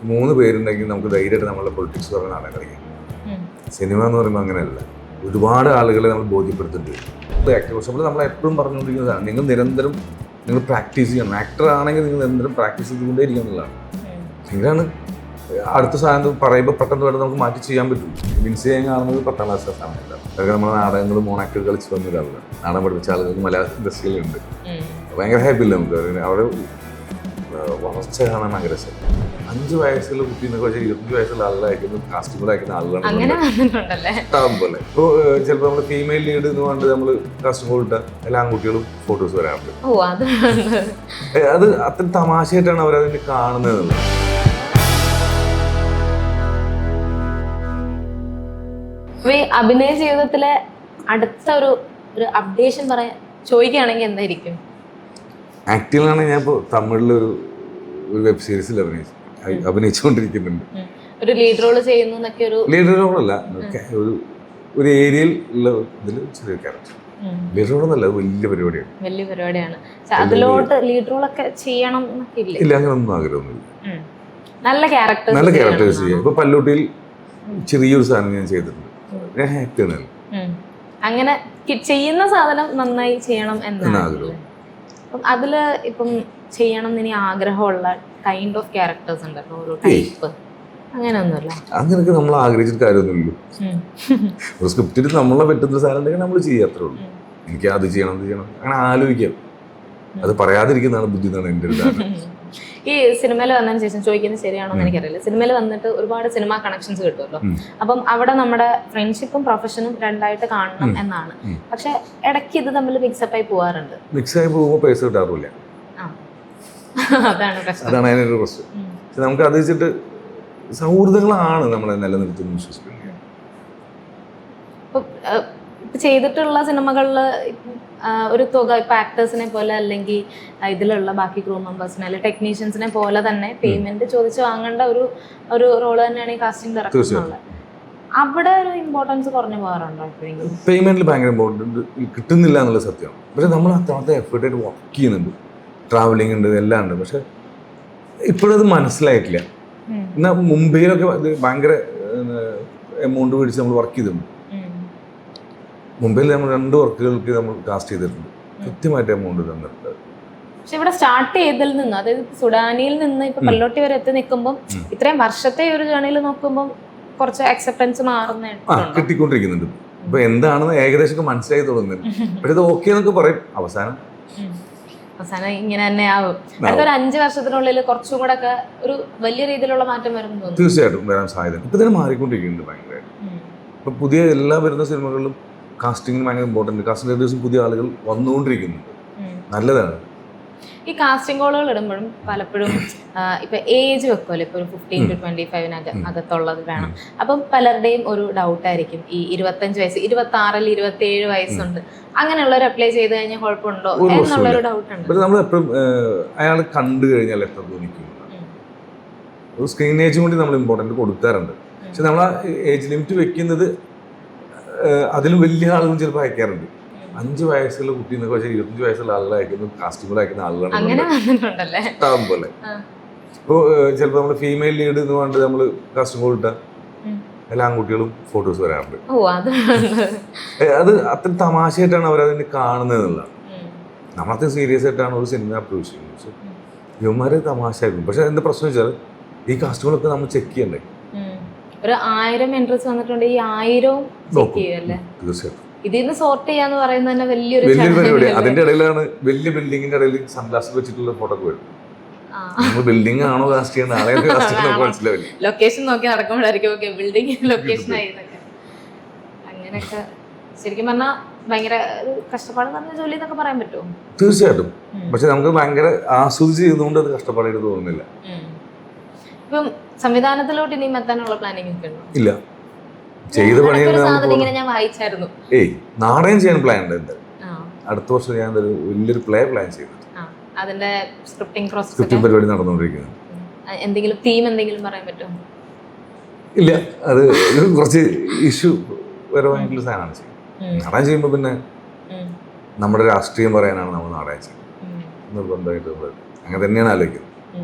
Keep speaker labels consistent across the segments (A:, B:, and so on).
A: 3 പേരുണ്ടെങ്കിൽ നമുക്ക് ധൈര്യമായിട്ട് നമ്മളെ പൊളിറ്റിക്സ് പറഞ്ഞ നാടകം കളിക്കാം. സിനിമ എന്ന് പറയുമ്പോൾ അങ്ങനെയല്ല, ഒരുപാട് ആളുകളെ നമ്മൾ ബോധ്യപ്പെടുത്തിയിട്ടുണ്ട്. ആക്ടേഴ്സ് നമ്മൾ എപ്പോഴും പറഞ്ഞുകൊണ്ടിരിക്കുന്നതാണ്, നിങ്ങൾ പ്രാക്ടീസ് ചെയ്യണം. ആക്ടർ ആണെങ്കിൽ നിങ്ങൾ നിരന്തരം പ്രാക്ടീസ് ചെയ്തുകൊണ്ടേ ഇരിക്കുക എന്നുള്ളതാണ്. എങ്കിലാണ് അടുത്ത സാധനം പറയുമ്പോൾ പെട്ടെന്ന് വേണം നമുക്ക് മാറ്റി ചെയ്യാൻ പറ്റും. വിൻസി ഞാൻ കാണുന്നത് 10ാം ക്ലാസ് സമയത്ത്. അതൊക്കെ നമ്മുടെ നാടകങ്ങളും മോണാക്ട് കളിച്ച് വന്ന ഒരാളാണ്. നാടകം പഠിപ്പിച്ച ആളുകൾക്ക് മലയാള ഇൻഡസ്ട്രിയിലുണ്ട്. ഭയങ്കര ഹാപ്പി ഇല്ല നമുക്ക്. അവിടെ വളർച്ച കാണാൻ ഭയങ്കര രസം. 5 വയസ്സുള്ള കുട്ടി എന്നൊക്കെ വെച്ചാൽ 25 വയസ്സുള്ള ആളുകളായിരിക്കുന്നു കാസ്റ്റുകൾ അയക്കുന്ന ആളുകളാണ് ഇഷ്ടം പോലെ. ഇപ്പോൾ ചിലപ്പോൾ നമ്മൾ ഫീമെയിൽ ലീഡ് എന്ന് പറഞ്ഞിട്ട് നമ്മൾ കാസ്റ്റും കൊടുത്താൽ എല്ലാ ആൺകുട്ടികളും ഫോട്ടോസ് വരാറുണ്ട്. അത് അത്ര തമാശയായിട്ടാണ് അവരതിന് കാണുന്നത്.
B: അഭിനയ ജീവിതത്തിലെ അടുത്ത ഒരു അപ്ഡേഷൻ പറയാൻ ചോദിക്കുകയാണെങ്കിൽ എന്തായിരിക്കും?
A: ആക്ടിങ്ങിലാണെങ്കിൽ ഞാൻ ഇപ്പോൾ തമിഴിലൊരു വെബ് സീരീസിൽ അഭിനയിച്ചുകൊണ്ടിരിക്കുന്നുണ്ട്.
B: ഒരു ലീഡ് റോൾ ചെയ്യുന്നു.
A: ലീഡ് റോളല്ല, ഒരു ഏരിയയിൽ ഉള്ള ഇതിൽ ചെറിയ ക്യാരക്ടർ. ലീഡ് റോൾ എന്നല്ല, വലിയ പരിപാടിയാണ്.
B: അതിലോട്ട് ലീഡ് റോൾ ഒക്കെ ചെയ്യണം എന്നൊക്കെ
A: ഇല്ല, അങ്ങനൊന്നും ആഗ്രഹമൊന്നുമില്ല.
B: നല്ല
A: ക്യാരക്ടേഴ്സ് ചെയ്യാം. ഇപ്പൊ പല്ലൂട്ടിയിൽ ചെറിയൊരു സാധനം ഞാൻ ചെയ്തിട്ടുണ്ട്. ഞാൻ ഹാപ്പിയാണ്.
B: അങ്ങനെ ചെയ്യുന്ന സാധനം നന്നായി ചെയ്യണം എന്നാണ് ആഗ്രഹം. അപ്പം അതില് ഇപ്പം ചെയ്യണം എന്ന് ഇനി ആഗ്രഹമുള്ള കൈൻഡ് ഓഫ് ക്യാരക്ടേഴ്സ് ഉണ്ടല്ലോ, ഓരോ ടൈപ്പ്. അങ്ങനെയൊന്നുമില്ല,
A: അങ്ങനെയൊക്കെ നമ്മൾ ആഗ്രഹിച്ചിട്ട് കാര്യമൊന്നുമില്ലല്ലോ. ഒരു സ്ക്രിപ്റ്റിൽ നമ്മളെ പറ്റുന്ന സാധനം ഉണ്ടെങ്കിൽ നമ്മൾ ചെയ്യാത്രേ ഉള്ളൂ. എനിക്ക് അത് ചെയ്യണം അങ്ങനെ ആലോചിക്കാം. അത് പറയാതിരിക്കുന്നതാണ് ബുദ്ധി എന്നാണ് എൻ്റെ ഒരു ധാരണ.
B: ഈ സിനിമയിൽ വന്നതിന് ശേഷം ചോദിക്കുന്നത് ശരിയാണോ എന്ന് എനിക്കറിയില്ല. സിനിമയിൽ വന്നിട്ട് ഒരുപാട് സിനിമ കണക്ഷൻസ് കിട്ടുമല്ലോ. അപ്പം അവിടെ നമ്മുടെ ഫ്രണ്ട്ഷിപ്പും പ്രൊഫഷനും രണ്ടായിട്ട് കാണണം എന്നാണ്. പക്ഷെ ഇടയ്ക്ക് ഇത് തമ്മിൽ മിക്സപ്പ് ആയി പോവാറുണ്ട്.
A: മിക്സായി പോകുമ്പോൾ പൈസ കിട്ടാറില്ല.
B: അതാണ് പ്രശ്നം.
A: അതാണ് അതിനൊരു പ്രശ്നം. പക്ഷെ നമുക്ക് അത് വെച്ചിട്ട് സൗഹൃദങ്ങളാണ് നമ്മളെ നിലനിർത്തുന്നത് വിശ്വസിക്കുന്നത്.
B: ഇപ്പൊ ചെയ്തിട്ടുള്ള സിനിമകളിൽ ഒരു തുക ഇപ്പൊ ആക്ടേഴ്സിനെ പോലെ അല്ലെങ്കിൽ ഇതിലുള്ള ബാക്കി ക്രൂ മെമ്പേഴ്സിനെ അല്ലെങ്കിൽ ടെക്നീഷ്യൻസിനെ പോലെ തന്നെ പേയ്മെന്റ് ചോദിച്ച് വാങ്ങേണ്ട ഒരു റോള് തന്നെയാണ് ഈ കാസ്റ്റിംഗ് ഡയറക്ടറിനുള്ളത്. അവിടെ ഒരു ഇമ്പോർട്ടൻസ് കുറഞ്ഞു പോകാറുണ്ടോ എപ്പോഴെങ്കിലും?
A: പേയ്മെന്റിൽ ഭയങ്കര ഇമ്പോർട്ടൻറ്റ് കിട്ടുന്നില്ല എന്നുള്ള സത്യമാണ്. പക്ഷെ നമ്മൾ അത്രത്തെ എഫേർട്ടായിട്ട് വർക്ക് ചെയ്യുന്നുണ്ട്, ട്രാവലിംഗ് ഉണ്ട്, എല്ലാം ഉണ്ട്. പക്ഷെ ഇപ്പോഴത് മനസ്സിലായിട്ടില്ല. എന്നാൽ മുംബൈയിലൊക്കെ ഇത് ഭയങ്കര എമൗണ്ട് മേടിച്ച് നമ്മൾ വർക്ക് ചെയ്തിട്ടുണ്ട്. മുംബൈയിൽ നമ്മൾ 2 വർക്കുകൾക്ക് നമ്മൾ കാസ്റ്റ് ചെയ്തിട്ടുണ്ട്, കൃത്യമായിട്ട് എമൗണ്ട് തന്നിട്ടുണ്ട്.
B: പക്ഷെ ഇവിടെ സ്റ്റാർട്ട് ചെയ്തതിൽ നിന്ന്, അതായത് സുഡാനിയിൽ നിന്ന് ഇപ്പൊ പല്ലോട്ടി വരെ എത്തി നിൽക്കുമ്പോൾ ഇത്രയും വർഷത്തെ ഒരു ജേണിയിൽ നോക്കുമ്പോൾ കുറച്ച് അക്സെപ്റ്റൻസ്
A: കിട്ടിക്കൊണ്ടിരിക്കുന്നുണ്ട്. ഇപ്പൊ എന്താണെന്ന് ഏകദേശം മനസ്സിലായി തുടങ്ങുന്നുണ്ട്. പക്ഷെ ഇത് ഓക്കെ എന്നൊക്കെ പറയും. അവസാനം
B: ഇങ്ങനെ തന്നെ ആവും. അടുത്തൊരു 5 വർഷത്തിനുള്ളിൽ കുറച്ചും കൂടെ ഒക്കെ ഒരു വലിയ രീതിയിലുള്ള മാറ്റം വരുമെന്ന് തോന്നുന്നു.
A: തീർച്ചയായിട്ടും വരാൻ സാധ്യത. ഇപ്പൊ തന്നെ മാറിക്കൊണ്ടിരിക്കുന്നുണ്ട് ഭയങ്കരമായിട്ട്. ഇപ്പൊ പുതിയ എല്ലാ വരുന്ന സിനിമകളിലും കാസ്റ്റിംഗ് ഭയങ്കര ഇമ്പോർട്ടൻറ്റ്. കാസ്റ്റിംഗ് ഡയറക്ടേഴ്സും പുതിയ ആളുകൾ വന്നുകൊണ്ടിരിക്കുന്നുണ്ട്. നല്ലതാണ്.
B: ഈ കാസ്റ്റിംഗ് കോളുകൾ ഇടുമ്പോഴും പലപ്പോഴും ഇപ്പൊ ഏജ് വെക്കുമല്ലോ, ഇപ്പൊ ഒരു 15 to 25 അകത്തുള്ളത് വേണം. അപ്പം പലരുടെയും ഒരു ഡൗട്ടായിരിക്കും, ഈ 25 വയസ്സ്, 26 27 വയസ്സുണ്ട്, അങ്ങനെയുള്ളവർ അപ്ലൈ ചെയ്ത് കഴിഞ്ഞാൽ കുഴപ്പമുണ്ടോ എന്നുള്ളൊരു ഡൗട്ട് ഉണ്ട്.
A: നമ്മൾ എപ്പോഴും അയാൾ കണ്ടു കഴിഞ്ഞാൽ എത്ര തോന്നിക്കും, ഒരു സ്ക്രീൻ ഏജ് കൊണ്ട് നമ്മൾ ഇമ്പോർട്ടൻറ്റ് കൊടുക്കാറുണ്ട്. പക്ഷെ നമ്മൾ ആ ഏജ് ലിമിറ്റ് വെക്കുന്നത് അതിലും വലിയ ആളുകൾ ചിലപ്പോൾ അയക്കാറുണ്ട്. 5 വയസ്സുള്ള കുട്ടി എന്നൊക്കെ വെച്ചാൽ 25 വയസ്സുള്ള ആളുകൾ അയക്കുന്നു, കാസ്റ്റുകൾ അയക്കുന്ന ആളുകളാണ് ഇഷ്ടം പോലെ. ഇപ്പോൾ ചിലപ്പോൾ നമ്മൾ ഫീമെയിൽ ലീഡ് എന്ന് പറഞ്ഞിട്ട് നമ്മൾ കാസ്റ്റും കൊടുത്താൽ എല്ലാ ആൺകുട്ടികളും ഫോട്ടോസ് വരാറുണ്ട്. അത് അത്ര തമാശയായിട്ടാണ് അവരതിന് കാണുന്നത് എന്നുള്ളതാണ്. നമ്മളത്ര സീരിയസ് ആയിട്ടാണ് ഒരു സിനിമ അപ്രോച്ച് ചെയ്യുന്നത്. പക്ഷെ ഇവന്മാരെ തമാശയാക്കും. പക്ഷെ എന്താ പ്രശ്നം വെച്ചാൽ ഈ കാസ്റ്റുകളൊക്കെ നമ്മൾ ചെക്ക് ചെയ്യണ്ടേ.
B: ഒരു 1000 എൻട്രീസ് വന്നിട്ടുണ്ട്, ഈ 1000 ചെക്ക് ചെയ്യുമല്ലേ?
A: തീർച്ചയായിട്ടും.
B: ഇതിന്ന് സോർട്ട് ചെയ്യാന്ന് പറയുന്നത് തന്നെ വലിയൊരു
A: പരിപാടി. അതിന്റെ ഇടയിലാണ് വലിയ ബിൽഡിങ്ങിന്റെ ഇടയിൽ സൺഗ്ലാസ് വെച്ചിട്ടുള്ള ഫോട്ടോ വരും. ബിൽഡിംഗ് ആണോ കാസ്റ്റ് ചെയ്യുന്ന ആളെ മനസ്സിലാവില്ല.
B: ലൊക്കേഷൻ നോക്കി നടക്കുമ്പോഴായിരിക്കും ബിൽഡിംഗ് ലൊക്കേഷൻ ആയതൊക്കെ. അങ്ങനെയൊക്കെ ശരിക്കും പറഞ്ഞാൽ ഭയങ്കര കഷ്ടപ്പാട് നിറഞ്ഞ ജോലി എന്നൊക്കെ പറയാൻ പറ്റുമോ?
A: തീർച്ചയായിട്ടും. പക്ഷെ നമുക്ക് ഭയങ്കര ആസ്വദിച്ച് ചെയ്യുന്നതുകൊണ്ട് അത് കഷ്ടപ്പാടായിട്ട് തോന്നുന്നില്ല.
B: ഇപ്പം സംവിധാനത്തിലോട്ട് ഇനിയും എത്താനുള്ള പ്ലാനിങ് ഒക്കെ ഉണ്ടോ?
A: ഇല്ല, ചെയ്ത പണി
B: ഞാൻ വായിച്ചായിരുന്നു.
A: നാടകം ചെയ്യാൻ പ്ലാൻ ഉണ്ട്. അടുത്ത വർഷം ഞാൻ വലിയൊരു പ്ലേ പ്ലാൻ ചെയ്തിട്ടുണ്ട്.
B: അതിന്റെ സ്ക്രിപ്റ്റിംഗ്
A: പരിപാടി നടന്നുകൊണ്ടിരിക്കുന്നത്.
B: എന്തെങ്കിലും തീം എന്തെങ്കിലും പറയാൻ പറ്റുമോ?
A: ഇല്ല, അത് കുറച്ച് ഇഷ്യൂ പരമായിട്ടുള്ള സാധനമാണ് ചെയ്യുന്നത്. നാടകം ചെയ്യുമ്പോൾ പിന്നെ നമ്മുടെ രാഷ്ട്രീയം പറയാനാണ് നമ്മൾ നാടകം ചെയ്യുന്നത്. നിർബന്ധമായിട്ട് അങ്ങനെ തന്നെയാണ് ആലോചിക്കുന്നത്.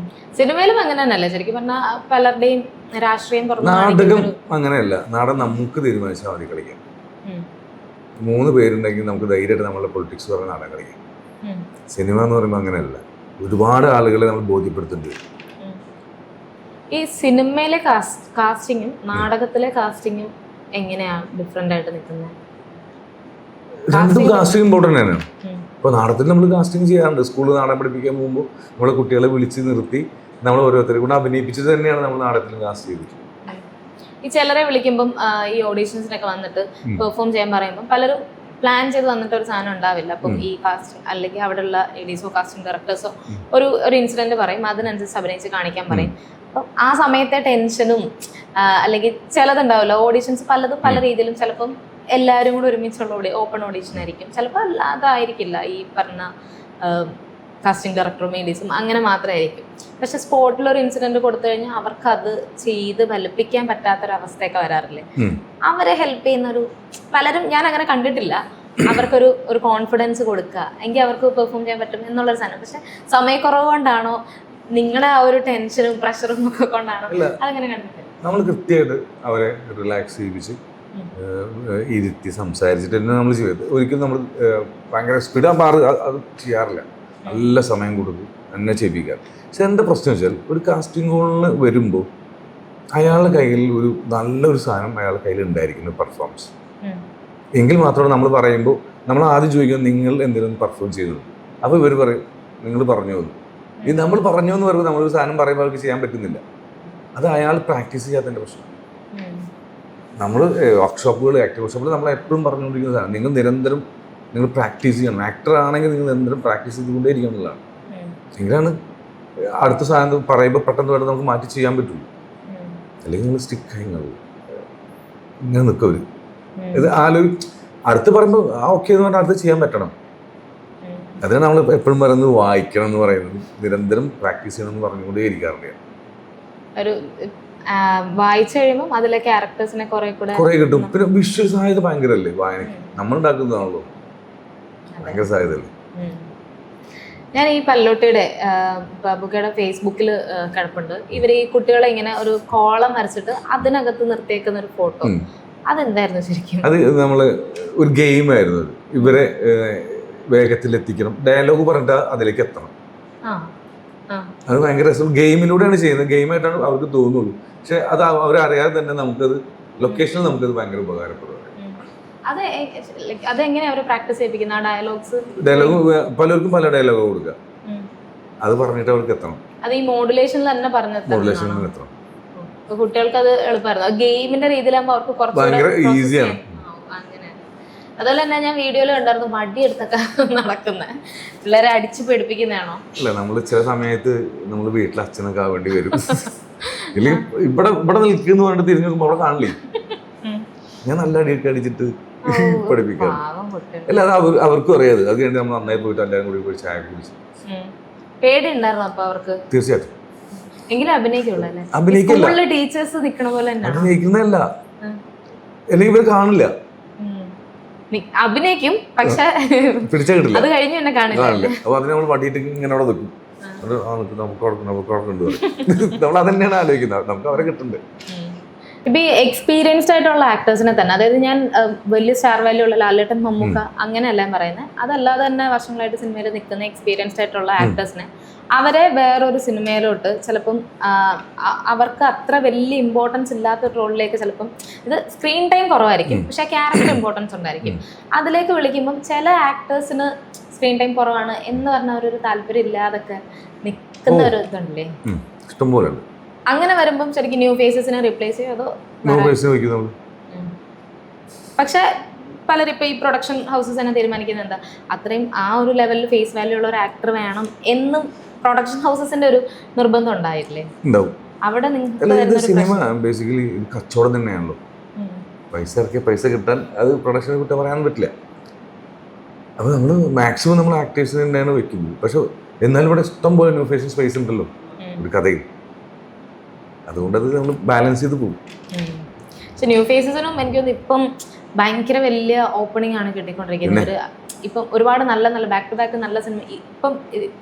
B: സിനിമയിലും അങ്ങനെ തന്നെയല്ലേ ശരിക്കും പറഞ്ഞാൽ പലരുടെയും രാഷ്ട്രീയം
A: നാടകം അങ്ങനെയല്ല. നാടകം നമുക്ക് തീരുമാനിച്ചാൽ മതി കളിക്കാം. 3 പേരുണ്ടെങ്കിൽ നമുക്ക് ധൈര്യമായിട്ട് നമ്മളെ പൊളിറ്റിക്സ് പറഞ്ഞ നാടകം കളിക്കാം. സിനിമ എന്ന് പറയുമ്പോൾ അങ്ങനെയല്ല. ഒരുപാട് ആളുകളെ നമ്മൾ ബോധ്യപ്പെടുത്തുന്നുണ്ട്.
B: ഈ സിനിമയിലെ കാസ്റ്റിങ്ങും നാടകത്തിലെ കാസ്റ്റിങ്ങും എങ്ങനെയാണ് ഡിഫറെന്റ് ആയിട്ട് നിൽക്കുന്നത്?
A: രണ്ടും കാസ്റ്റിംഗ് ഇമ്പോർട്ടൻ്റ് തന്നെയാണ്. ഇപ്പോൾ നാടകത്തിൽ നമ്മൾ കാസ്റ്റിംഗ് ചെയ്യാറുണ്ട്. സ്കൂളിൽ നാടകം പഠിപ്പിക്കാൻ പോകുമ്പോൾ നമ്മളെ കുട്ടികളെ വിളിച്ച് നിർത്തി നമ്മൾ ഓരോരുത്തരെ കൊണ്ട് അഭിനയിപ്പിച്ചത് തന്നെയാണ് നമ്മൾ നാടകത്തിൽ കാസ്റ്റ് ചെയ്തിട്ടുള്ളത്.
B: ഈ ചിലരെ വിളിക്കുമ്പം ഈ ഓഡീഷൻസിനൊക്കെ വന്നിട്ട് പെർഫോം ചെയ്യാൻ പറയുമ്പോൾ പലരും പ്ലാൻ ചെയ്ത് വന്നിട്ട് ഒരു സാധനം ഉണ്ടാവില്ല. അപ്പം ഈ കാസ്റ്റിംഗ് അല്ലെങ്കിൽ അവിടെയുള്ള എഡീസോ കാസ്റ്റിംഗ് ഡയറക്ടേഴ്സോ ഒരു ഇൻസിഡന്റ് പറയും, അതിനനുസരിച്ച് അഭിനയിച്ച് കാണിക്കാൻ പറയും. അപ്പം ആ സമയത്തെ ടെൻഷനും അല്ലെങ്കിൽ ചിലതുണ്ടാവില്ല, ഓഡീഷൻസ് പലതും പല രീതിയിലും ചിലപ്പം എല്ലാവരും കൂടെ ഒരുമിച്ചുള്ള ഓപ്പൺ ഓഡീഷൻ ആയിരിക്കും, ചിലപ്പോൾ അല്ലാതായിരിക്കില്ല ഈ പറഞ്ഞ കാസ്റ്റിംഗ് ഡയറക്ടറും എഡീസും അങ്ങനെ മാത്രമായിരിക്കും. പക്ഷെ സ്പോട്ടിലൊരു ഇൻസിഡന്റ് കൊടുത്തു കഴിഞ്ഞാൽ അവർക്ക് അത് ചെയ്ത് ഫലിപ്പിക്കാൻ പറ്റാത്തൊരവസ്ഥയൊക്കെ വരാറില്ലേ? അവരെ ഹെൽപ്പ് ചെയ്യുന്ന പലരും ഞാൻ അങ്ങനെ കണ്ടിട്ടില്ല. അവർക്കൊരു കോൺഫിഡൻസ് കൊടുക്കുക എങ്കിൽ അവർക്ക് പെർഫോം ചെയ്യാൻ പറ്റും എന്നുള്ളൊരു സാധനം. പക്ഷെ സമയക്കുറവ് കൊണ്ടാണോ നിങ്ങളുടെ ആ ഒരു ടെൻഷനും പ്രഷറും ഒക്കെ കൊണ്ടാണോ അതങ്ങനെ കണ്ടിട്ടില്ല?
A: നമ്മൾ കൃത്യമായിട്ട് അവരെ റിലാക്സ് ചെയ്യിപ്പിച്ച് ഇരുത്തി സംസാരിച്ചിട്ട് തന്നെ നമ്മൾ ചെയ്തത്. ഒരിക്കലും നമ്മൾ ഭയങ്കര സ്പീഡ് അത് ചെയ്യാറില്ല. നല്ല സമയം കൊടുക്കും എന്നെ ചെയ്യിപ്പിക്കുക. പക്ഷെ എൻ്റെ പ്രശ്നം വെച്ചാൽ ഒരു കാസ്റ്റിംഗ് കോളിന് വരുമ്പോൾ അയാളുടെ കയ്യിൽ നല്ലൊരു സാധനം അയാളുടെ കയ്യിൽ ഉണ്ടായിരിക്കുന്നു, പെർഫോമൻസ്. എങ്കിൽ മാത്രമേ നമ്മൾ പറയുമ്പോൾ നമ്മൾ ആദ്യം ചോദിക്കുന്നത് നിങ്ങൾ എന്തെങ്കിലും പെർഫോം ചെയ്തത്. അപ്പോൾ ഇവർ പറയും നിങ്ങൾ പറഞ്ഞു എന്ന്. ഈ നമ്മൾ പറഞ്ഞു എന്ന് പറയുമ്പോൾ നമ്മളൊരു സാധനം പറയുമ്പോൾ അവർക്ക് ചെയ്യാൻ പറ്റുന്നില്ല. അത് അയാൾ പ്രാക്ടീസ് ചെയ്യാത്തതിൻ്റെ പ്രശ്നം. നമ്മൾ വർക്ക്ഷോപ്പുകൾ ആക്ടർ വർക്ക്ഷോപ്പുകൾ നമ്മൾ എപ്പോഴും പറഞ്ഞുകൊണ്ടിരിക്കുന്നതാണ് നിങ്ങൾ പ്രാക്ടീസ് ചെയ്യണം. ആക്ടർ ആണെങ്കിൽ നിങ്ങൾ നിരന്തരം പ്രാക്ടീസ് ചെയ്തുകൊണ്ടേ ഇരിക്കണം എന്നുള്ളതാണ്. എങ്കിലാണ് അടുത്ത സാധനം പറയുമ്പോൾ പെട്ടെന്ന് വേണം നമുക്ക് മാറ്റി ചെയ്യാൻ പറ്റുള്ളൂ. അല്ലെങ്കിൽ നിങ്ങൾ സ്റ്റിക്കായി ഇങ്ങനെ നിൽക്കവർ ഇത് അടുത്ത് പറയുമ്പോൾ ഓക്കെ എന്ന് പറഞ്ഞാൽ അടുത്ത് ചെയ്യാൻ പറ്റണം. അതിന് നമ്മൾ എപ്പോഴും പറയുന്നത് വായിക്കണം എന്ന് പറയുന്നത്, നിരന്തരം പ്രാക്ടീസ് ചെയ്യണം എന്ന് പറഞ്ഞുകൊണ്ടേ ഇരിക്കാറുണ്ട്.
B: വായിച്ചു കഴിയുമ്പോൾ അതിലെ ക്യാരക്ടേഴ്സിനെ കുറെ
A: കിട്ടും. പിന്നെ വിഷ്വൽ സാധ്യത ഭയങ്കരല്ലേ വായനയ്ക്ക്, നമ്മൾ ഉണ്ടാക്കുന്നതാണല്ലോ, ഭയങ്കര സാധ്യതയല്ലേ.
B: ഞാൻ ഈ പല്ലോട്ടിയുടെ ബാബുക്കയുടെ ഫേസ്ബുക്കിൽ കിടപ്പുണ്ട്. ഇവർ ഈ കുട്ടികളെ ഇങ്ങനെ ഒരു കോളം വരച്ചിട്ട് അതിനകത്ത് നിർത്തിയേക്കുന്ന ഒരു ഫോട്ടോ, അതെന്തായിരുന്നു ശരിക്കും?
A: അത് നമ്മള് ഒരു ഗെയിമായിരുന്നു. ഇവരെ വേഗത്തിലെത്തിക്കണം, ഡയലോഗ് പറഞ്ഞിട്ട് അതിലേക്ക് എത്തണം. അത് ഭയങ്കര രസം. ഗെയിമിലൂടെയാണ് ചെയ്യുന്നത്, ഗെയിമായിട്ടാണ് അവർക്ക് തോന്നുള്ളൂ. പക്ഷെ അത് അവരറിയാതെ തന്നെ നമുക്കത് ലൊക്കേഷനിൽ നമുക്കത് ഭയങ്കര ഉപകാരപ്പെടും.
B: അതെങ്ങനെ അവരെ പ്രാക്ടീസ് ചെയ്യിപ്പിക്കുന്ന
A: ഡയലോഗ് പലർക്കും പല ഡയലോഗ് കൊടുക്കുക, അത് പറഞ്ഞിട്ട് അവർക്ക് എത്തണം.
B: അത് ഈ മോഡുലേഷനിൽ തന്നെ
A: മോഡുലേഷനിൽ എത്തണം.
B: കുട്ടികൾക്ക് അത് എളുപ്പമായിരുന്നു. ഗെയിമിന്റെ രീതിയിലാകുമ്പോൾ അവർക്ക്
A: ഭയങ്കര ഈസിയാണ്.
B: അതുപോലെ തന്നെ ഞാൻ വീഡിയോയിൽ കണ്ടായിരുന്നു വടിയെടുത്തൊക്കെ നടക്കുന്നത്, പിള്ളേരെ അടിച്ചു പേടിപ്പിക്കുന്നതാണോ?
A: അല്ല, നമ്മൾ ചില സമയത്ത് നമ്മൾ വീട്ടിൽ അച്ഛനൊക്കെ ആവേണ്ടി വരും. ഇല്ലെങ്കിൽ ഇവിടെ നിൽക്കുന്ന പറഞ്ഞിട്ട് തിരിഞ്ഞു നോക്കുമ്പോൾ അവിടെ കാണില്ലേ, ഞാൻ നല്ല അടിയൊക്കെ അടിച്ചിട്ട് പഠിപ്പിക്കാം. അല്ല, അത് അവർക്കും അറിയാതെ. അത് കഴിഞ്ഞ് നമ്മൾ നന്നായി പോയിട്ട് എല്ലാവരും കൂടി പോയി ചായ കുടിച്ചു.
B: പേടി ഉണ്ടായിരുന്നു അപ്പൊ അവർക്ക്?
A: തീർച്ചയായിട്ടും.
B: എങ്കിലും
A: അഭിനയിക്കില്ല,
B: ടീച്ചേഴ്സ് നിൽക്കണ പോലെ
A: അഭിനയിക്കുന്നതല്ല, അല്ലെങ്കിൽ ഇവർ കാണില്ല.
B: അഭിനയിക്കും പക്ഷെ
A: പിടിച്ചാ കിട്ടില്ല,
B: അത് കഴിഞ്ഞ് തന്നെ കാണില്ല.
A: അപ്പൊ അതിന് നമ്മൾ വടിയിട്ട് ഇങ്ങനെ അവിടെ നിൽക്കും. നമ്മൾ അതന്നെയാണ് ആലോചിക്കുന്നത്, നമുക്ക് അവരെ കിട്ടുന്നുണ്ട്.
B: ഇപ്പൊ ഈ എക്സ്പീരിയൻസ്ഡ് ആയിട്ടുള്ള ആക്ടേഴ്സിനെ തന്നെ, അതായത് ഞാൻ വലിയ സ്റ്റാർ വാല്യൂ ഉള്ള ലാലേട്ടൻ, മമ്മൂക്ക അങ്ങനെയല്ല പറയുന്നത്, അതല്ലാതെ തന്നെ വർഷങ്ങളായിട്ട് സിനിമയിൽ നിൽക്കുന്ന എക്സ്പീരിയൻസ്ഡ് ആയിട്ടുള്ള ആക്ടേഴ്സിനെ, അവരെ വേറൊരു സിനിമയിലോട്ട് ചിലപ്പം അവർക്ക് അത്ര വലിയ ഇമ്പോർട്ടൻസ് ഇല്ലാത്ത റോളിലേക്ക് ചിലപ്പം, ഇത് സ്ക്രീൻ ടൈം കുറവായിരിക്കും പക്ഷെ ക്യാരക്ടർ ഇമ്പോർട്ടൻസ് ഉണ്ടായിരിക്കും, അതിലേക്ക് വിളിക്കുമ്പം ചില ആക്ടേഴ്സിന് സ്ക്രീൻ ടൈം കുറവാണ് എന്ന് പറഞ്ഞ ഒരു താല്പര്യം ഇല്ലാതൊക്കെ നിൽക്കുന്ന ഒരു ഇതുണ്ടല്ലേ?
A: ഇഷ്ടംപോലെ.
B: അങ്ങനെ വരുമ്പം ശരിക്കും ന്യൂ ഫേസസിനെ റീപ്ലേസ് ചെയ്യോ അതോ? പക്ഷെ പലരും ഇപ്പൊ ഈ പ്രൊഡക്ഷൻ ഹൗസസ് തന്നെ തീരുമാനിക്കുന്നത് എന്താ, അത്രയും ആ ഒരു ലെവലിൽ ഫേസ് വാല്യൂ ഉള്ള ഒരു ആക്ടർ വേണം എന്നും പ്രൊഡക്ഷൻ ഹൗസസിന്റെ ഒരു നിർബന്ധം ഉണ്ടായില്ലേ? അവിടെ
A: സിനിമ ബേസിക്കലി കച്ചവടം തന്നെയാണല്ലോ. പൈസ ഇറക്കിയ പൈസ കിട്ടാൻ അത് പ്രൊഡക്ഷനെ കുറ്റം പറയാൻ പറ്റില്ല. അപ്പോൾ നമ്മൾ മാക്സിമം നമ്മൾ ആക്ടേഴ്സിന് തന്നെയാണ് വെക്കുന്നത്. പക്ഷെ എന്നാലും ഇവിടെ ഇഷ്ടം പോലെ ന്യൂ ഫേസ് സ്പേസ് ഉണ്ടല്ലോ ഒരു കഥയിൽ, അതുകൊണ്ട് അത് നമ്മൾ ബാലൻസ് ചെയ്ത് പോകും.
B: പക്ഷെ ന്യൂ ഫേസസിനും എനിക്കൊന്ന് ഇപ്പം ഭയങ്കര വലിയ ഓപ്പണിംഗ് ആണ് കിട്ടിക്കൊണ്ടിരിക്കുന്നത്. ഇപ്പം ഒരുപാട് നല്ല നല്ല ബാക്ക് ടു ബാക്ക് നല്ല സിനിമ ഇപ്പം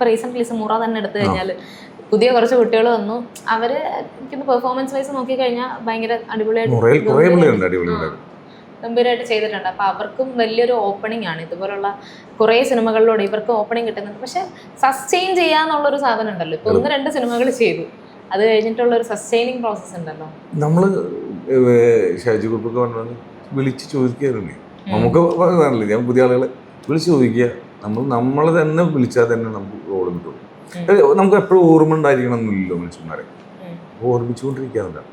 B: റീസെന്റ് റിലീസ് മുറ തന്നെ എടുത്തു കഴിഞ്ഞാൽ പുതിയ കുറച്ച് കുട്ടികൾ വന്നു. അവര് എനിക്കൊന്ന് പെർഫോമൻസ് വൈസ് നോക്കിക്കഴിഞ്ഞാൽ ഭയങ്കര ഗംഭീരമായിട്ട് ചെയ്തിട്ടുണ്ട്. അപ്പോൾ അവർക്കും വലിയൊരു ഓപ്പണിംഗ് ആണ്. ഇതുപോലുള്ള കുറേ സിനിമകളിലൂടെ ഇവർക്ക് ഓപ്പണിംഗ് കിട്ടുന്നുണ്ട്. പക്ഷെ സസ്റ്റെയിൻ ചെയ്യാന്നുള്ളൊരു സാധനം ഉണ്ടല്ലോ. ഇപ്പോൾ 1-2 സിനിമകൾ ചെയ്തു, അത് കഴിഞ്ഞിട്ടുള്ള ഒരു സസ്റ്റെയിനിങ് പ്രോസസ്സ് ഉണ്ടല്ലോ.
A: നമ്മൾ ഷാജി ഗ്രൂപ്പൊക്കെ പറഞ്ഞാൽ വിളിച്ച് ചോദിക്കാറുണ്ട്. നമുക്ക് പറഞ്ഞില്ലേ, ഞാൻ പുതിയ ആളുകളെ വിളിച്ച് ചോദിക്കുക. നമ്മൾ തന്നെ വിളിച്ചാൽ തന്നെ നമുക്ക് റോള് കിട്ടും. നമുക്ക് എപ്പോഴും ഓർമ്മ ഉണ്ടായിരിക്കണം എന്നില്ലല്ലോ മനുഷ്യന്മാരെ. ഓർമ്മിച്ചുകൊണ്ടിരിക്കാന്നുണ്ടാവും.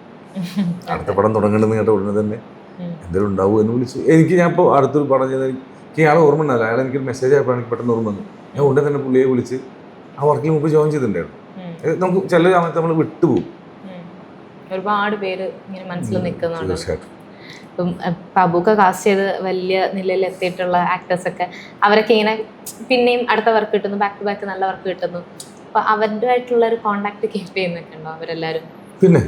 A: അടുത്ത പടം തുടങ്ങേണ്ടതെന്ന് കേട്ട ഉടനെ തന്നെ എന്തെങ്കിലും ഉണ്ടാവും എന്ന് വിളിച്ച് ഞാൻ ഇപ്പോൾ അടുത്തൊരു പടം ചെയ്താൽ എനിക്ക് അയാൾ ഓർമ്മ ഉണ്ടാവില്ല. അയാൾ എനിക്കൊരു മെസ്സേജ് ആയപ്പോൾ എനിക്ക് പെട്ടെന്ന് ഓർമ്മ വന്നു. ഞാൻ ഉടനെ തന്നെ പുള്ളിയെ വിളിച്ച് ആ വർക്കിൽ മുമ്പ് ജോയിൻ ചെയ്തിട്ടുണ്ടായിരുന്നു. നമുക്ക് ചില സമയത്ത് നമ്മൾ വിട്ടുപോകും.
B: ഒരുപാട് പേര് ഇങ്ങനെ മനസ്സിൽ നിൽക്കുന്നുണ്ട്.
A: തീർച്ചയായിട്ടും.
B: ഇപ്പം അബൂക്ക കാസ്റ്റ് ചെയ്ത് വലിയ നിലയിൽ എത്തിയിട്ടുള്ള ആക്ടേഴ്സൊക്കെ അവരൊക്കെ ഇങ്ങനെ പിന്നെയും അടുത്ത വർക്ക് കിട്ടുന്നു, ബാക്ക് ടു ബാക്ക് നല്ല വർക്ക് കിട്ടുന്നു. അപ്പം അവരുമായിട്ടുള്ള ഒരു കോണ്ടാക്ട് കീപ്പ് ചെയ്യുന്നൊക്കെ ഉണ്ടോ അവരെല്ലാവരും?
A: പിന്നെ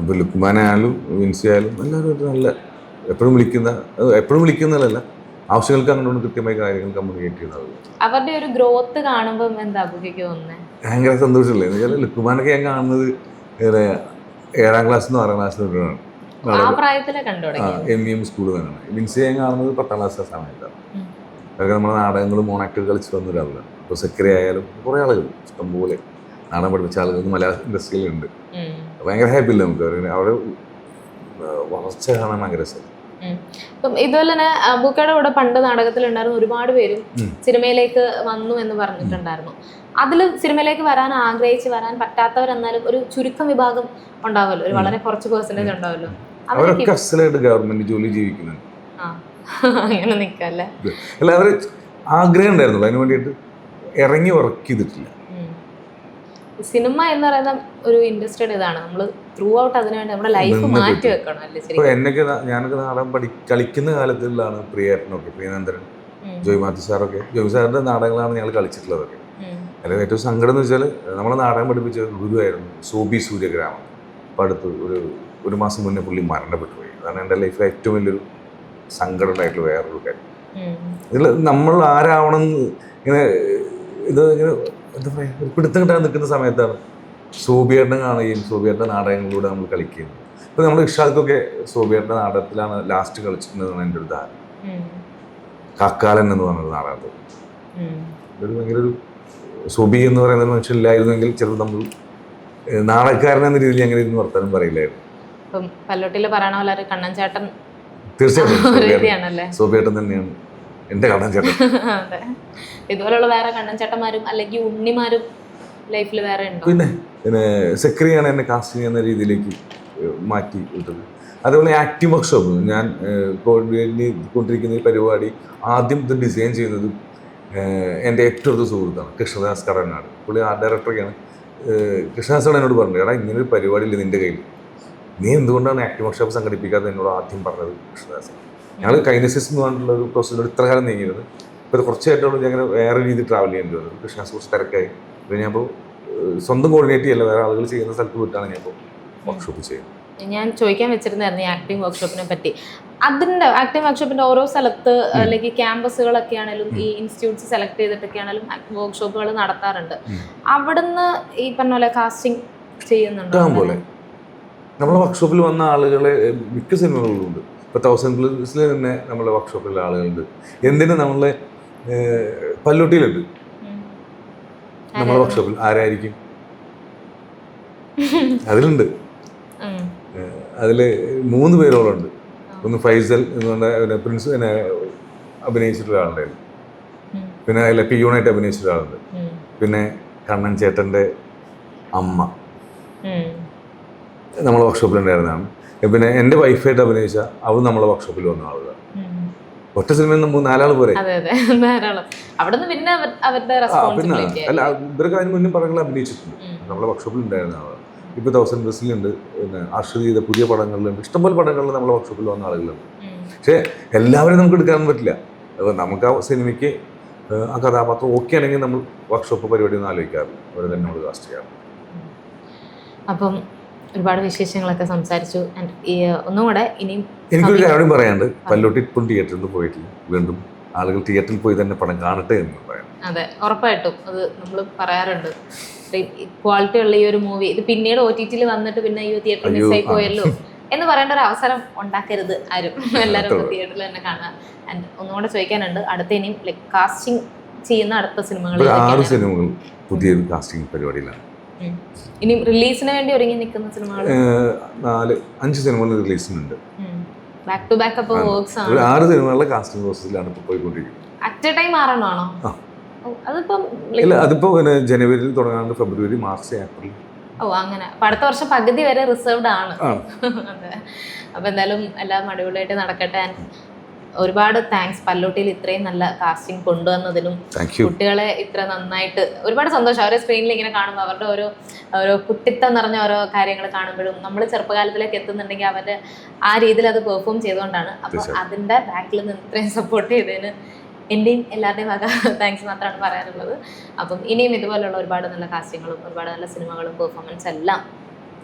A: ഇപ്പോൾ ലുക്മാനായാലും വിൻസി ആയാലും എല്ലാവരും നല്ല എപ്പോഴും വിളിക്കുന്നതല്ല, ആവശ്യങ്ങൾക്ക് അങ്ങോട്ട് കൃത്യമായ കാര്യങ്ങൾ കമ്മ്യൂണിക്കേറ്റ് ചെയ്യുന്നത്.
B: അവരുടെ ഒരു ഗ്രോത്ത് കാണുമ്പോൾ എന്താ അബൂക്കയ്ക്ക് തോന്നുന്നത്?
A: ഭയങ്കര സന്തോഷമല്ലേ. എന്ന് വെച്ചാൽ ലുക്മാനൊക്കെ ഞാൻ കാണുന്നത് 7ാം ക്ലാസ്സിൽ നിന്ന് 6ാം ക്ലാസ്സിൽ നിന്നാണ്. MEM സ്കൂളിൽ നിന്നാണ്. വിൻസിയെ ഞാൻ കാണുന്നത് 10ാം ക്ലാസ് സമയത്താണ്. അതൊക്കെ നമ്മുടെ നാടകങ്ങളും മോണാക്ട് കളിച്ച് വന്ന ഒരാളാണ്. ഇപ്പോൾ സെക്രട്ടറി ആയാലും കുറേ ആളുകൾ ഇഷ്ടംപോലെ നാടകം പഠിപ്പിച്ച ആളുകൾ മലയാള ഇൻഡസ്ട്രിയിലുണ്ട്. ഭയങ്കര ഹാപ്പി അല്ലേ നമുക്ക് അവിടെ വളർച്ച കാണാൻ ഭയങ്കര രസം.
B: ഇപ്പം ഇതുപോലെ തന്നെ അബൂക്കയുടെ കൂടെ പണ്ട് നാടകത്തിലുണ്ടായിരുന്ന ഒരുപാട് പേരും സിനിമയിലേക്ക് വന്നു എന്ന് പറഞ്ഞിട്ടുണ്ടായിരുന്നു. അതിൽ സിനിമയിലേക്ക് വരാൻ ആഗ്രഹിച്ച് വരാൻ പറ്റാത്തവരെന്നാലും ഒരു ചുരുക്കം വിഭാഗം ഉണ്ടാവുമല്ലോ, ഒരു വളരെ കുറച്ച് പെർസെന്റേജ് ഉണ്ടാവുമല്ലോ.
A: അവരൊക്കെ അസലായിട്ട് ഗവൺമെന്റ് ജോലി ജീവിക്കുന്നുണ്ട്.
B: അങ്ങനെ നിൽക്കല്ലേ.
A: അല്ല, അവര് ആഗ്രഹം ഉണ്ടായിരുന്നു, അതിന് വേണ്ടിയിട്ട് ഇറങ്ങി വർക്ക് ചെയ്തിട്ടില്ല.
B: സിനിമ എന്ന് പറയുന്ന ഒരു ഇൻഡസ്ട്രിയുടെ ഇതാണ്, നമ്മൾ ത്രൂ ഔട്ട് അതിനുവേണ്ടി നമ്മുടെ ലൈഫ് മാറ്റി വെക്കണം അല്ലേ?
A: ഇപ്പൊ ഞാനൊക്കെ നാടകം കളിക്കുന്ന കാലത്തിലാണ് പ്രിയേട്ടനൊക്കെ, പ്രിയനന്ദൻ, ജോയ് മാത്യു സാറൊക്കെ, ജോയ് സാറിന്റെ നാടകങ്ങളാണ് ഞങ്ങൾ കളിച്ചിട്ടുള്ളതൊക്കെ. അല്ലെങ്കിൽ ഏറ്റവും സങ്കടം എന്ന് വെച്ചാൽ നമ്മളെ നാടകം പഠിപ്പിച്ച ഗുരുവായിരുന്നു സോബി സൂര്യഗ്രാമം. അപ്പം അടുത്ത് ഒരു മാസം മുന്നേ പുള്ളി മരണപ്പെട്ടു പോയി. അതാണ് എൻ്റെ ലൈഫിലെ ഏറ്റവും വലിയൊരു സങ്കടം ഉണ്ടായിട്ടുള്ള വേറൊരു കാര്യം. ഇതിൽ നമ്മൾ ആരാവണം ഇങ്ങനെ ഇങ്ങനെ എന്താ പറയുക, ഒരു പിടുത്തം കിട്ടാൻ നിൽക്കുന്ന സമയത്താണ് സോബിയേട്ടനെ കാണുകയും സോബിയേട്ടൻ്റെ നാടകങ്ങളിലൂടെ നമ്മൾ കളിക്കുകയും. ഇപ്പം നമ്മൾ ഇഷാദൊക്കെ സോബിയേട്ടൻ്റെ നാടകത്തിലാണ് ലാസ്റ്റ് കളിച്ചിട്ടുണ്ടെന്നാണ് എൻ്റെ ഒരു ധാരണ. കാക്കാലൻ എന്ന് പറഞ്ഞൊരു നാടകത്തിൽ ഒരു ഭയങ്കര ഒരു സോബി എന്ന് പറയുന്ന ഒരു മനുഷ്യനില്ലായിരുന്നെങ്കിൽ ചിലപ്പോൾ നമ്മൾ നാടകക്കാരൻ എന്ന രീതിയിൽ അങ്ങനെ ഇരുന്ന് വർത്താനം പറയില്ലായിരുന്നു. തീർച്ചയായിട്ടും സോബിയേട്ടൻ തന്നെയാണ് എൻ്റെ കണ്ണൻ ചേട്ടൻ.
B: ഇതുപോലുള്ള വേറെ കണ്ണൻ ചേട്ടന്മാരും അല്ലെങ്കിൽ ഉണ്ണിമാരും ലൈഫിൽ വേറെ ഉണ്ടോ?
A: പിന്നെ സെക്രട്ടറിയാണ് എന്നെ കാസ്റ്റ് ചെയ്യുന്ന രീതിയിലേക്ക് മാറ്റി വിട്ടത്. അതുപോലെ ആക്ടിംഗ് വർക്ക്ഷോപ്പ് ഞാൻ കൊണ്ടിരിക്കുന്ന ഈ പരിപാടി ആദ്യം ഇത് ഡിസൈൻ ചെയ്യുന്നത് എൻ്റെ ഏറ്റവും അടുത്ത സുഹൃത്താണ് കൃഷ്ണദാസ് കടനാട്. പുള്ളി ആർട്ട് ഡയറക്ടറൊക്കെയാണ്. കൃഷ്ണദാസാണ് എന്നോട് പറഞ്ഞത്, എടാ ഇങ്ങനൊരു പരിപാടിയില്ല നിൻ്റെ കയ്യിൽ, നീ എന്തുകൊണ്ടാണ് ആക്ടിംഗ് വർക്ക്ഷോപ്പ് സംഘടിപ്പിക്കാതെ എന്നോട് ആദ്യം പറഞ്ഞത് കൃഷ്ണദാസാണ്. ഞങ്ങൾ കൈനസിസ് എന്ന് പറഞ്ഞിട്ടുള്ള ഒരു പ്രൊസീജിയർ ഇത്ര കാലം നീങ്ങിയത്. ഇപ്പോൾ കുറച്ചായിട്ടുള്ള ഞങ്ങൾ വേറെ രീതിയിൽ ട്രാവൽ ചെയ്യേണ്ടി വന്നത്. കൃഷ്ണദാസ് കുറച്ച് തിരക്കായി. അപ്പോൾ ഞാനിപ്പോൾ സ്വന്തം കോർഡിനേറ്റ് ചെയ്യല്ല, വേറെ ആളുകൾ ചെയ്യുന്ന സ്ഥലത്ത് വിട്ടാണ് ഞാനിപ്പോൾ വർക്ക്ഷോപ്പ് ചെയ്യുന്നത്.
B: ഞാൻ ചോദിക്കാൻ വെച്ചിരുന്നായിരുന്നു ഈ ആക്ടിംഗ് വർക്ക്ഷോപ്പിനെ പറ്റി. അതിൻ്റെ ആക്ടിംഗ് വർക്ക്ഷോപ്പിൻ്റെ ഓരോ സ്ഥലത്ത് അല്ലെങ്കിൽ ക്യാമ്പസുകളൊക്കെ ആണെങ്കിലും ഈ ഇൻസ്റ്റിറ്റ്യൂട്ട്സ് സെലക്ട് ചെയ്തിട്ടൊക്കെ ആണെങ്കിലും വർക്ക്ഷോപ്പുകൾ നടത്താറുണ്ട്. അവിടുന്ന് ഈ പറഞ്ഞ പോലെ കാസ്റ്റിംഗ് ചെയ്യുന്നുണ്ടോ?
A: പോലെ നമ്മളെ വർക്ക്ഷോപ്പിൽ വന്ന ആളുകളെ മിക്ക സിനിമകളിലുണ്ട്. ഇപ്പോൾ 1000 Plus തന്നെ നമ്മളെ വർക്ക്ഷോപ്പിലുള്ള ആളുകളുണ്ട്. എന്തിനും നമ്മളെ പല്ലൂട്ടിയിലുണ്ട് നമ്മളെ വർക്ക്ഷോപ്പിൽ. ആരായിരിക്കും അതിലുണ്ട്? അതിൽ 3 പേരോളുണ്ട്. ഒന്ന് ഫൈസൽ എന്ന് പറഞ്ഞ പ്രിൻസ് അഭിനയിച്ചിട്ടുള്ള ആളുണ്ടായിരുന്നു. പിന്നെ അതിലെ പിയൂണായിട്ട് അഭിനയിച്ചിട്ടുള്ള ആളുണ്ട്. പിന്നെ കണ്ണൻ ചേട്ടൻ്റെ അമ്മ നമ്മളെ വർക്ക്ഷോപ്പിലുണ്ടായിരുന്നതാണ്. പിന്നെ എൻ്റെ വൈഫായിട്ട് അഭിനയിച്ച അവൾ നമ്മളെ വർക്ക്ഷോപ്പിൽ വന്ന ആളുകൾ. ഒറ്റ സിനിമയിൽ 4 ആൾ പോരെ? പിന്നെ അല്ല, ഇവരൊക്കെ അതിന് മുന്നേ പടങ്ങൾ അഭിനയിച്ചിട്ടുണ്ട്. നമ്മളെ വർക്ക്ഷോപ്പിൽ ഉണ്ടായിരുന്ന ആളുകൾ. ഇപ്പോൾ 1000 Plus-ലുണ്ട്. പിന്നെ അർഷദ് ചെയ്ത പുതിയ പടങ്ങളിലുണ്ട്. ഇഷ്ടംപോലെ പടങ്ങളിൽ നമ്മളെ വർക്ക്ഷോപ്പിൽ വന്ന ആളുകളുണ്ട്. പക്ഷേ എല്ലാവരും നമുക്ക് എടുക്കാൻ പറ്റില്ല. അപ്പോൾ നമുക്ക് ആ സിനിമയ്ക്ക് ആ കഥാപാത്രം ഓക്കെ ആണെങ്കിൽ നമ്മൾ വർക്ക്ഷോപ്പ് പരിപാടി ഒന്നും ആലോചിക്കാറില്ല, അവരെ തന്നെ നമ്മൾ കാസ്റ്റ് ചെയ്യാറ്.
B: അപ്പം ഒരുപാട് വിശേഷങ്ങളൊക്കെ സംസാരിച്ചു. ഒന്നും കൂടെ ഇനിയും
A: എനിക്കൊരു കാര്യം പറയാണ്ട്, പല്ലൂട്ടി ഇപ്പം തിയേറ്ററിൽ പോയിട്ടില്ല. വീണ്ടും ആളുകൾ തിയേറ്ററിൽ പോയി തന്നെ പടം കാണട്ടെ എന്ന് പറയാം.
B: അതെ, ഉറപ്പായിട്ടും അത് നമ്മൾ പറയാറുണ്ട്. ക്വാളിറ്റി ഉള്ള ഈ ഒരു മൂവി ഇത് പിന്നീട് OTT-ൽ വന്നിട്ട് പിന്നെ ഈ തിയേറ്ററിൽ മിസ്സായി പോയല്ലോ എന്ന് പറയേണ്ട ഒരു അവസരം ഉണ്ടാക്കരുത് ആരും. എല്ലാവരും തിയേറ്ററിൽ തന്നെ കാണുക. ആൻഡ് ഒന്നുകൂടെ ചോദിക്കാനുണ്ട്, അടുത്ത ഇനിയും ലൈക്ക് കാസ്റ്റിംഗ് ചെയ്യുന്ന അടുത്ത സിനിമകൾ
A: 6 സിനിമകൾ പുതിയൊരു കാസ്റ്റിംഗ് പരിപാടിയിലാണ്.
B: ഇനി റിലീസിന് വേണ്ടി ഒരുങ്ങി നിൽക്കുന്ന സിനിമകൾ
A: 5 സിനിമകൾ റിലീസിനുണ്ട്.
B: ബാക്ക് ടു ബാക്ക് അപ്പോൾ വർക്ക്സ് ആണ്.
A: 6 സിനിമകളുടെ കാസ്റ്റിംഗ് പ്രോസസ്സിലാണ് ഇപ്പോൾ പോയിക്കൊണ്ടിരിക്കുന്നത്.
B: അറ്റ് എ ടൈം 6 ആണോ? അതിപ്പം
A: ഇല്ല, അതിപ്പോ ജനുവരിയിൽ തുടങ്ങാണ്ട് ഫെബ്രുവരി, മാർച്ച്, ഏപ്രിൽ.
B: അങ്ങനെ. അപ്പൊ അടുത്ത വർഷം പകുതി വരെ റിസർവ്ഡ് ആണ്. അതെ. അപ്പൊ എന്തായാലും എല്ലാം അടിപൊളിയായിട്ട് നടക്കട്ടെ. ഒരുപാട് താങ്ക്സ് പല്ലോട്ടിയിൽ ഇത്രയും നല്ല കാസ്റ്റിംഗ് കൊണ്ടുവന്നതിനും കുട്ടികളെ ഇത്ര നന്നായിട്ട് ഒരുപാട് സന്തോഷം. അവരെ സ്ക്രീനിൽ ഇങ്ങനെ കാണുമ്പോൾ അവരുടെ ഓരോ കുട്ടിത്തം നിറഞ്ഞ ഓരോ കാര്യങ്ങൾ കാണുമ്പോഴും നമ്മൾ ചെറുപ്പകാലത്തിലേക്ക് എത്തുന്നുണ്ടെങ്കിൽ അവരുടെ ആ രീതിയിൽ അത് പെർഫോം ചെയ്തുകൊണ്ടാണ്. അപ്പോൾ അതിൻ്റെ ബാക്കിൽ നിന്ന് ഇത്രയും സപ്പോർട്ട് ചെയ്തതിന് എൻ്റെയും എല്ലാവരുടെയും വക താങ്ക്സ് മാത്രമാണ് പറയാനുള്ളത്. അപ്പം ഇനിയും ഇതുപോലുള്ള ഒരുപാട് നല്ല കാസ്റ്റിങ്ങുകളും ഒരുപാട് നല്ല സിനിമകളും പെർഫോമൻസ് എല്ലാം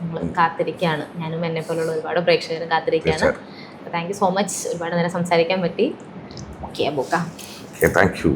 B: നമ്മൾ കാത്തിരിക്കുകയാണ്. ഞാനും എന്നെ പോലുള്ള ഒരുപാട് പ്രേക്ഷകരും കാത്തിരിക്കുകയാണ്. Thank you so much. ഒരുപാട് നേരം സംസാരിക്കാൻ പറ്റി. ഓക്കെ, ബുക്കാം.
A: Thank U.